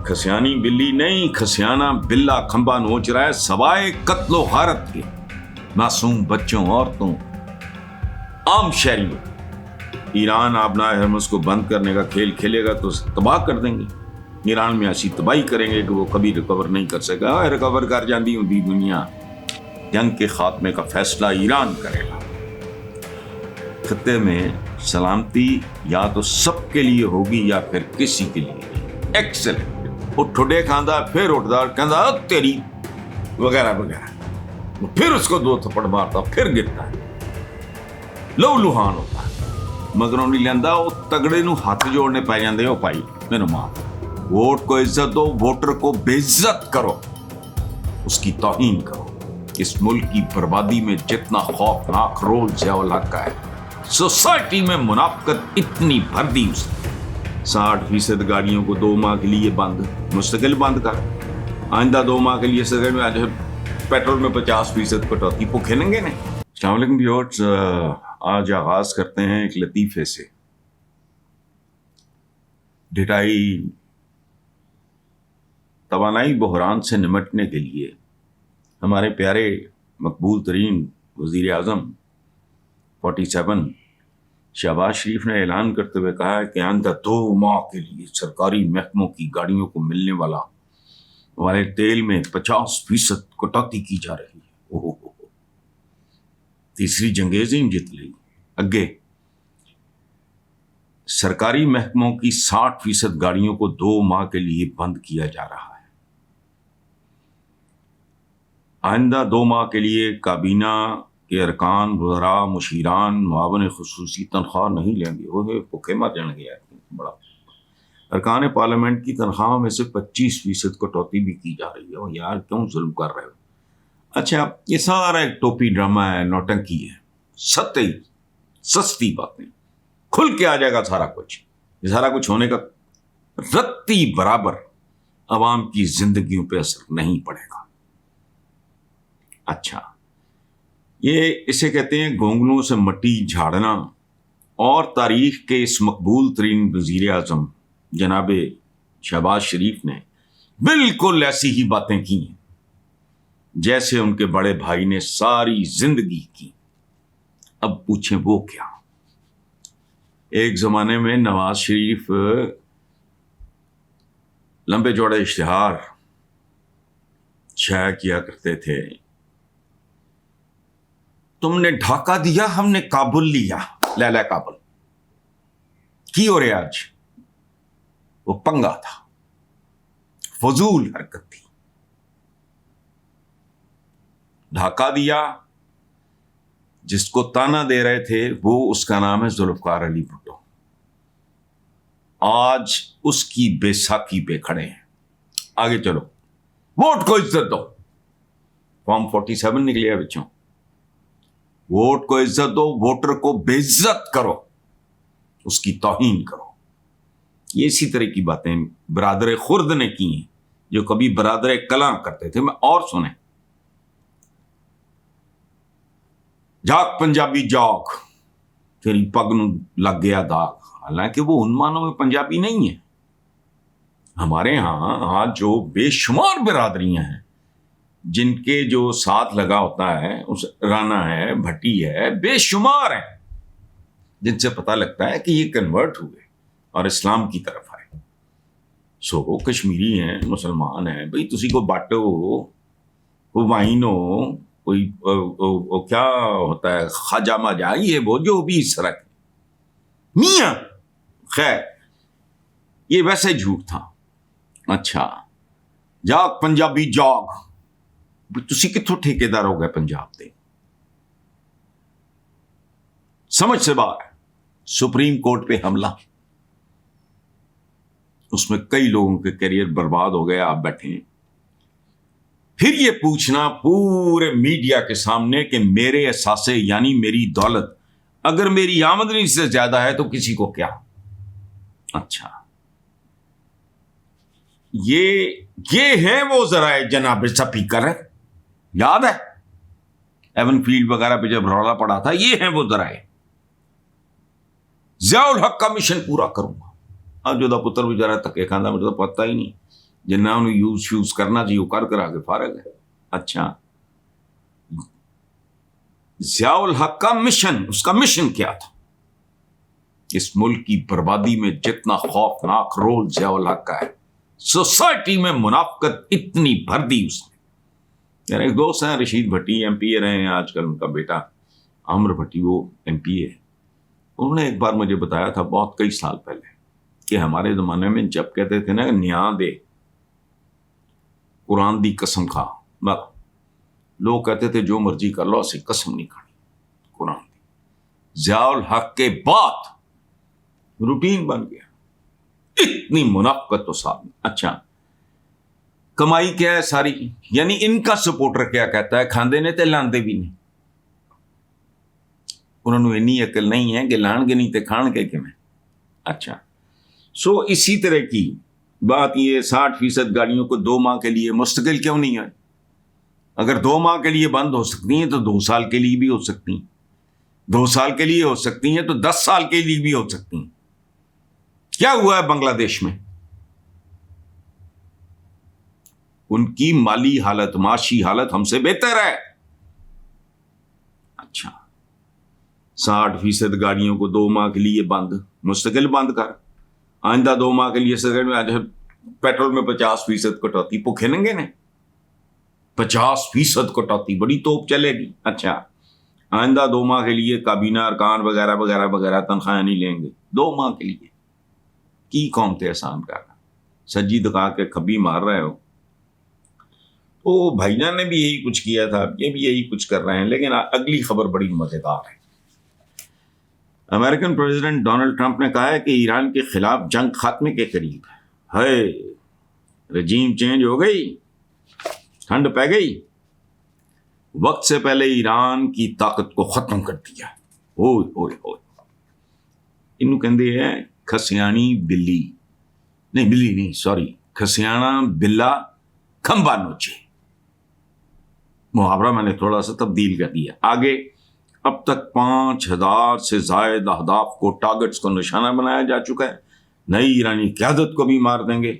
کھسیانی بلی نہیں، کھسیانا بلا کھمبا نوچ رہا ہے سوائے قتل و غارت کے معصوم بچوں، عورتوں، عام شہریوں۔ ایران آبنائے ہرمز کو بند کرنے کا کھیل کھیلے گا تو تباہ کر دیں گے، ایران میں ایسی تباہی کریں گے کہ وہ کبھی ریکور نہیں کر سکا۔ ریکور کر جاندی ہوں دی دنیا، جنگ کے خاتمے کا فیصلہ ایران کرے گا۔ خطے میں سلامتی یا تو سب کے لیے ہوگی یا پھر کسی کے لیے۔ ایکسلنٹ۔ وہ ٹھڈے کھاندا پھر اٹھدا کہندا تیری وغیرہ وغیرہ، پھر اس کو 2 تھپڑ مارتا، پھر گرتا ہے، لو لوہان ہوتا ہے، مگر نہیں لیندہ وہ تگڑے نو ہاتھ جوڑنے پہ جاندے ہو پائی میرے ماں۔ ووٹ کو عزت دو، ووٹر کو بے عزت کرو، اس کی توہین کرو۔ اس ملک کی بربادی میں جتنا خوفناک رول ضیاء الحق کا ہے، سوسائٹی میں منافقت اتنی بھر دی اس نے۔ 60% گاڑیوں کو 2 ماہ کے لیے بند، مستقل بند کر، آئندہ 2 ماہ کے لیے سگڑ میں پیٹرول میں 50% کٹوتی، بھوکے ننگے نے۔ السلام علیکم ویورز، آج آغاز کرتے ہیں ایک لطیفے سے۔ ڈٹائی توانائی بحران سے نمٹنے کے لیے ہمارے پیارے مقبول ترین وزیر اعظم 47 شہباز شریف نے اعلان کرتے ہوئے کہا ہے کہ آئندہ 2 ماہ کے لیے سرکاری محکموں کی گاڑیوں کو ملنے والے تیل میں 50% کٹوتی کی جا رہی ہے۔ تیسری جنگ عظیم جیت لی۔ اگے سرکاری محکموں کی 60% گاڑیوں کو 2 ماہ کے لیے بند کیا جا رہا ہے۔ آئندہ 2 ماہ کے لیے کابینہ کے ارکان، وزراء، مشیران، معاون خصوصی تنخواہ نہیں لیں گے۔ وہ بھوکے مر جان گے۔ بڑا ارکان پارلیمنٹ کی تنخواہ میں سے 25% کٹوتی بھی کی جا رہی ہے۔ یار کیوں ظلم کر رہے ہو؟ اچھا، یہ سارا ایک ٹوپی ڈرامہ ہے، نوٹنکی ہے، سستی باتیں، کھل کے آ جائے گا سارا کچھ۔ یہ سارا کچھ ہونے کا رتی برابر عوام کی زندگیوں پہ اثر نہیں پڑے گا۔ اچھا، یہ اسے کہتے ہیں گونگلوں سے مٹی جھاڑنا، اور تاریخ کے اس مقبول ترین وزیر اعظم جناب شہباز شریف نے بالکل ایسی ہی باتیں کی ہیں جیسے ان کے بڑے بھائی نے ساری زندگی کی۔ اب پوچھیں وہ کیا؟ ایک زمانے میں نواز شریف لمبے چوڑے اشتہار شائع کیا کرتے تھے، تم نے ڈھاکہ دیا، ہم نے کابل لیا، لیلا کابل کی ہو رہے آج۔ وہ پنگا تھا، فضول حرکت تھی۔ ڈھاکہ دیا، جس کو تانا دے رہے تھے وہ اس کا نام ہے ذوالفقار علی بھٹو۔ آج اس کی بیساکھی پہ کھڑے ہیں۔ آگے چلو، ووٹ کو عزت دو، فارم 47 نکلے بچوں۔ ووٹ کو عزت دو، ووٹر کو بے عزت کرو، اس کی توہین کرو۔ یہ اسی طرح کی باتیں برادر خرد نے کی ہیں، جو کبھی برادر کلاں کرتے تھے۔ میں اور سنیں، جاگ پنجابی جاگ، تیری پگ نو لگ گیا داغ۔ حالانکہ وہ ان معنوں میں پنجابی نہیں ہے۔ ہمارے ہاں جو بے شمار برادریاں ہیں جن کے جو ساتھ لگا ہوتا ہے، رانا ہے، بھٹی ہے، بے شمار ہیں جن سے پتہ لگتا ہے کہ یہ کنورٹ ہوئے اور اسلام کی طرف آئے۔ سو کشمیری ہیں، مسلمان ہیں، بھئی تسی کو باٹو، کو وائنو، کوئی کیا ہوتا ہے، خواجہ ماجا، یہ وہ جو بھی اس طرح کے میاں۔ خیر، یہ ویسے جھوٹ تھا۔ اچھا، جاگ پنجابی جاگ، تسی کتھوں ٹھیکیدار ہو گئے پنجاب دے؟ سمجھ سے باہر۔ سپریم کورٹ پہ حملہ، اس میں کئی لوگوں کے کیریئر برباد ہو گئے۔ آپ بیٹھے ہیں، پھر یہ پوچھنا پورے میڈیا کے سامنے کہ میرے اثاثے یعنی میری دولت اگر میری آمدنی سے زیادہ ہے تو کسی کو کیا؟ اچھا، یہ ہیں وہ ذرائع جناب سپیکر، یاد ہے ایون فیلڈ وغیرہ پہ جب رولا پڑا تھا، یہ ہیں وہ ذرائع۔ ضیاء الحق کا مشن پورا کروں گا۔ اب جو پتر بیچارہ تکے کھانا، مجھے تو پتہ ہی نہیں، جنہیں انہوں یوز کرنا چاہیے وہ کر آگے فارغ ہے. اچھا ضیاء الحق کا مشن، اس کا مشن کیا تھا؟ اس ملک کی بربادی میں جتنا خوفناک رول ضیاء الحق کا ہے، سوسائٹی میں منافقت اتنی بھر دی اس نے. یار ایک دوست ہیں رشید بھٹی، ایم پی اے رہے ہیں آج کل، ان کا بیٹا عامر بھٹی وہ ایم پی اے. انہوں نے ایک بار مجھے بتایا تھا بہت کئی سال پہلے کہ ہمارے زمانے میں جب کہتے تھے نا نیاں دے قرآن دی قسم کھا، لوگ کہتے تھے جو مرضی کر لو اسی قسم نہیں کھانی قرآن دی. ضیاء الحق کے بعد روٹین بن گیا، اتنی منافقت تو سامنے. اچھا کمائی کیا ہے ساری، یعنی ان کا سپورٹر کیا کہتا ہے کھاندے نے تے لاندے بھی نہیں. انہوں نے اتنی عقل نہیں ہے کہ لان گے نہیں تے کھان کے میں. اچھا سو اسی طرح کی بات یہ 60% گاڑیوں کو 2 ماہ کے لیے مستقل کیوں نہیں ہے؟ اگر 2 ماہ کے لیے بند ہو سکتی ہیں تو 2 سال کے لیے بھی ہو سکتی ہیں، 2 سال کے لیے ہو سکتی ہیں تو 10 سال کے لیے بھی ہو سکتی ہیں. کیا ہوا ہے بنگلہ دیش میں؟ ان کی مالی حالت، معاشی حالت ہم سے بہتر ہے. اچھا 60% گاڑیوں کو 2 ماہ کے لیے بند، مستقل بند کر. آئندہ 2 ماہ کے لیے پیٹرول میں 50% کٹوتی، پکھے ننگے نے 50% کٹوتی، بڑی توپ چلے گی. اچھا آئندہ 2 ماہ کے لیے کابینہ ارکان وغیرہ وغیرہ وغیرہ تنخواہیں نہیں لیں گے 2 ماہ کے لیے. کی قوم تے احسان کر رہا، سجی دکھا کے کھبی مار رہے ہو. تو بھائی جان نے بھی یہی کچھ کیا تھا، یہ بھی یہی کچھ کر رہے ہیں. لیکن اگلی خبر بڑی مزیدار ہے. امریکن پریزیڈنٹ ڈونلڈ ٹرمپ نے کہا ہے کہ ایران کے خلاف جنگ خاتمے کے قریب ہے. رجیم چینج ہو گئی، ٹھنڈ پہ گئی، وقت سے پہلے ایران کی طاقت کو ختم کر دیا. انہوں کہندے ہیں کھسیانی بلی نہیں، بلی نہیں سوری، کھسیانا بلا کھمبا نوچے. محاورہ میں نے تھوڑا سا تبدیل کر دیا. آگے اب تک 5000 سے زائد اہداف کو، ٹارگٹس کو نشانہ بنایا جا چکا ہے. نئی ایرانی قیادت کو بھی مار دیں گے.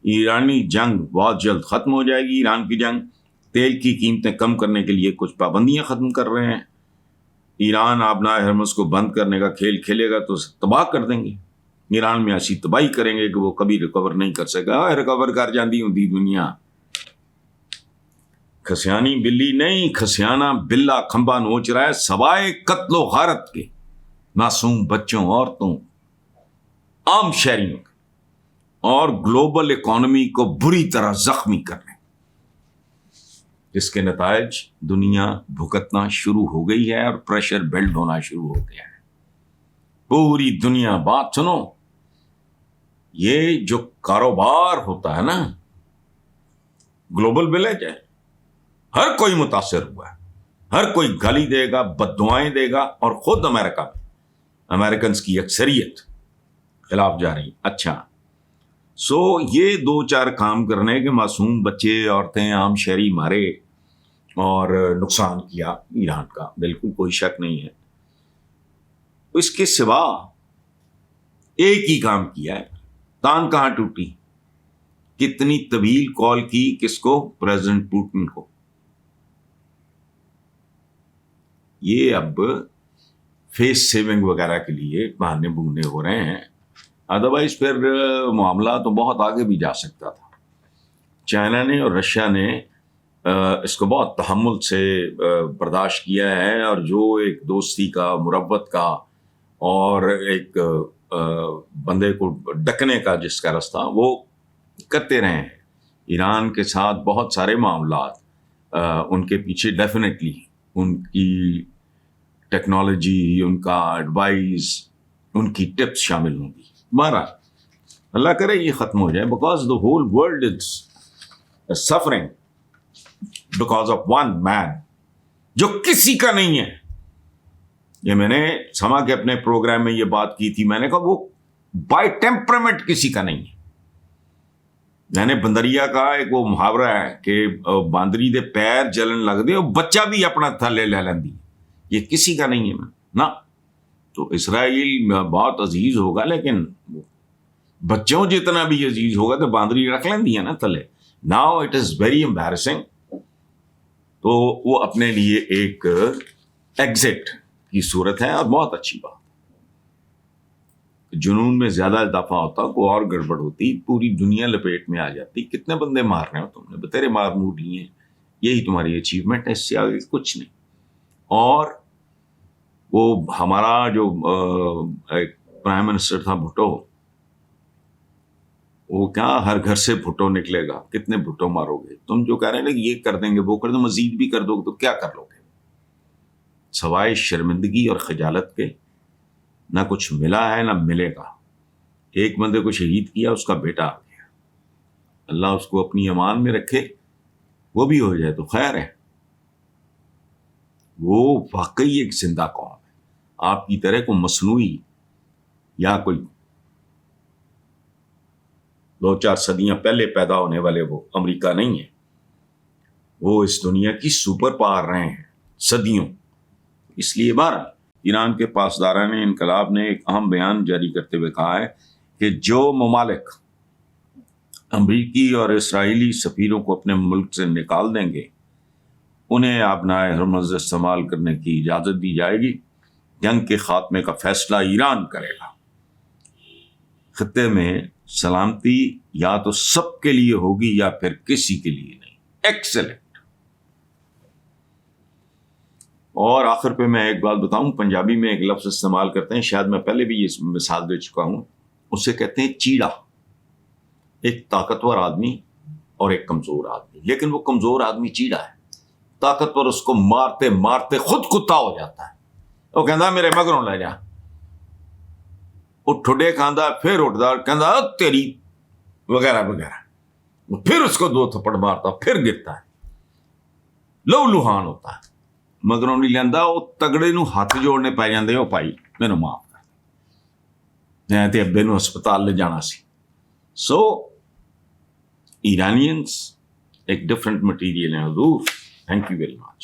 ایرانی جنگ بہت جلد ختم ہو جائے گی. ایران کی جنگ تیل کی قیمتیں کم کرنے کے لیے کچھ پابندیاں ختم کر رہے ہیں. ایران آبنائے ہرمز کو بند کرنے کا کھیل کھیلے گا تو تباہ کر دیں گے. ایران میں ایسی تباہی کریں گے کہ وہ کبھی ریکور نہیں کر سکا. ریکور کر جاندی ہوں دی دنیا. کھسیانی بلی نہیں، کھسیانا بلا کھمبا نوچ رہا ہے سوائے قتل و غارت کے معصوم بچوں، عورتوں، عام شہریوں کے، اور گلوبل اکانومی کو بری طرح زخمی کرنے، جس کے نتائج دنیا بھگتنا شروع ہو گئی ہے اور پریشر بلڈ ہونا شروع ہو گیا ہے. پوری دنیا بات سنو، یہ جو کاروبار ہوتا ہے نا، گلوبل ولیج ہے، ہر کوئی متاثر ہوا ہے. ہر کوئی گالی دے گا، بد دعائیں دے گا، اور خود امریکہ میں امریکنز کی اکثریت خلاف جا رہی. اچھا سو یہ 2-4 کام کرنے کے معصوم بچے، عورتیں، عام شہری مارے اور نقصان کیا ایران کا، بالکل کوئی شک نہیں ہے. اس کے سوا ایک ہی کام کیا ہے. تان کہاں ٹوٹی؟ کتنی طویل کال کی کس کو؟ پریزیڈنٹ پوٹن کو. یہ اب فیس سیونگ وغیرہ کے لیے بہانے بگنے ہو رہے ہیں، ادروائز پھر معاملہ تو بہت آگے بھی جا سکتا تھا. چائنا نے اور رشیا نے اس کو بہت تحمل سے برداشت کیا ہے، اور جو ایک دوستی کا، مربت کا، اور ایک بندے کو ڈکنے کا جس کا راستہ، وہ کرتے رہے ہیں. ایران کے ساتھ بہت سارے معاملات ان کے پیچھے ڈیفینیٹلی ان کی ٹیکنالوجی، ان کا ایڈوائز، ان کی ٹپس شامل ہوں گی. ہمارا اللہ کرے یہ ختم ہو جائے، because the whole world is suffering because of one man جو کسی کا نہیں ہے. یہ میں نے سما کے اپنے پروگرام میں یہ بات کی تھی. میں نے کہا وہ بائی ٹیمپرامنٹ کسی کا نہیں ہے. میں نے بندریا کا ایک وہ محاورہ ہے کہ باندری دے پیر جلن لگ دے، اور بچہ بھی اپنا تھلے لے لیندی. یہ کسی کا نہیں ہے نا. تو اسرائیل بہت عزیز ہوگا، لیکن بچوں جتنا بھی عزیز ہوگا تو باندری رکھ لیندی ہے نا تھلے. Now it is very embarrassing. تو وہ اپنے لیے ایک ایگزٹ کی صورت ہے اور بہت اچھی بات. جنون میں زیادہ اضافہ ہوتا کوئی اور گڑبڑ ہوتی پوری دنیا لپیٹ میں آ جاتی. کتنے بندے مار رہے ہو تم نے, بتیرے مار موڈ لیے, یہی تمہاری اچیومنٹ ہے, اس سے آگے کچھ نہیں. اور وہ ہمارا جو ایک پرائم منسٹر تھا بھٹو, وہ کیا ہر گھر سے بھٹو نکلے گا, کتنے بھٹو مارو گے تم؟ جو کہہ رہے ہیں نا کہ یہ کر دیں گے وہ کر دیں, مزید بھی کر دو گے تو کیا کر لو گے؟ سوائے شرمندگی اور خجالت کے نہ کچھ ملا ہے نہ ملے گا. ایک بندے کو شہید کیا, اس کا بیٹا آ گیا, اللہ اس کو اپنی امان میں رکھے, وہ بھی ہو جائے تو خیر ہے. وہ واقعی ایک زندہ قوم ہے, آپ کی طرح کو مصنوعی یا کوئی 2-4 صدیاں پہلے پیدا ہونے والے وہ امریکہ نہیں ہے. وہ اس دنیا کی سپر پاور رہے ہیں صدیوں. اس لیے بہرحال ایران کے پاسداران انقلاب نے ایک اہم بیان جاری کرتے ہوئے کہا ہے کہ جو ممالک امریکی اور اسرائیلی سفیروں کو اپنے ملک سے نکال دیں گے انہیں آبنائے ہرمز استعمال کرنے کی اجازت دی جائے گی. جنگ کے خاتمے کا فیصلہ ایران کرے گا. خطے میں سلامتی یا تو سب کے لیے ہوگی یا پھر کسی کے لیے نہیں. ایکسلنٹ. اور آخر پہ میں ایک بات بتاؤں, پنجابی میں ایک لفظ استعمال کرتے ہیں, شاید میں پہلے بھی یہ مثال دے چکا ہوں, اسے کہتے ہیں چیڑا. ایک طاقتور آدمی اور ایک کمزور آدمی, لیکن وہ کمزور آدمی چیڑا ہے, طاقتور اس کو مارتے مارتے خود کتا ہو جاتا ہے. وہ کہندا میرے مگروں لے جا, وہ ٹھڈے کھاندا پھر اٹھدا کہندا تیری وغیرہ وغیرہ, پھر اس کو 2 تھپڑ مارتا پھر گرتا ہے, لو لوہان ہوتا ہے. مگروں نہیں لینا, وہ تگڑے نو ہاتھ جوڑنے پی جاندے, وہ بھائی مینوں معاف کر, میں تے ابے نو ہسپتال لے جانا سی. سو ایرانینس ایک ڈفرنٹ مٹیریل ہیں حضور. Thank you very much.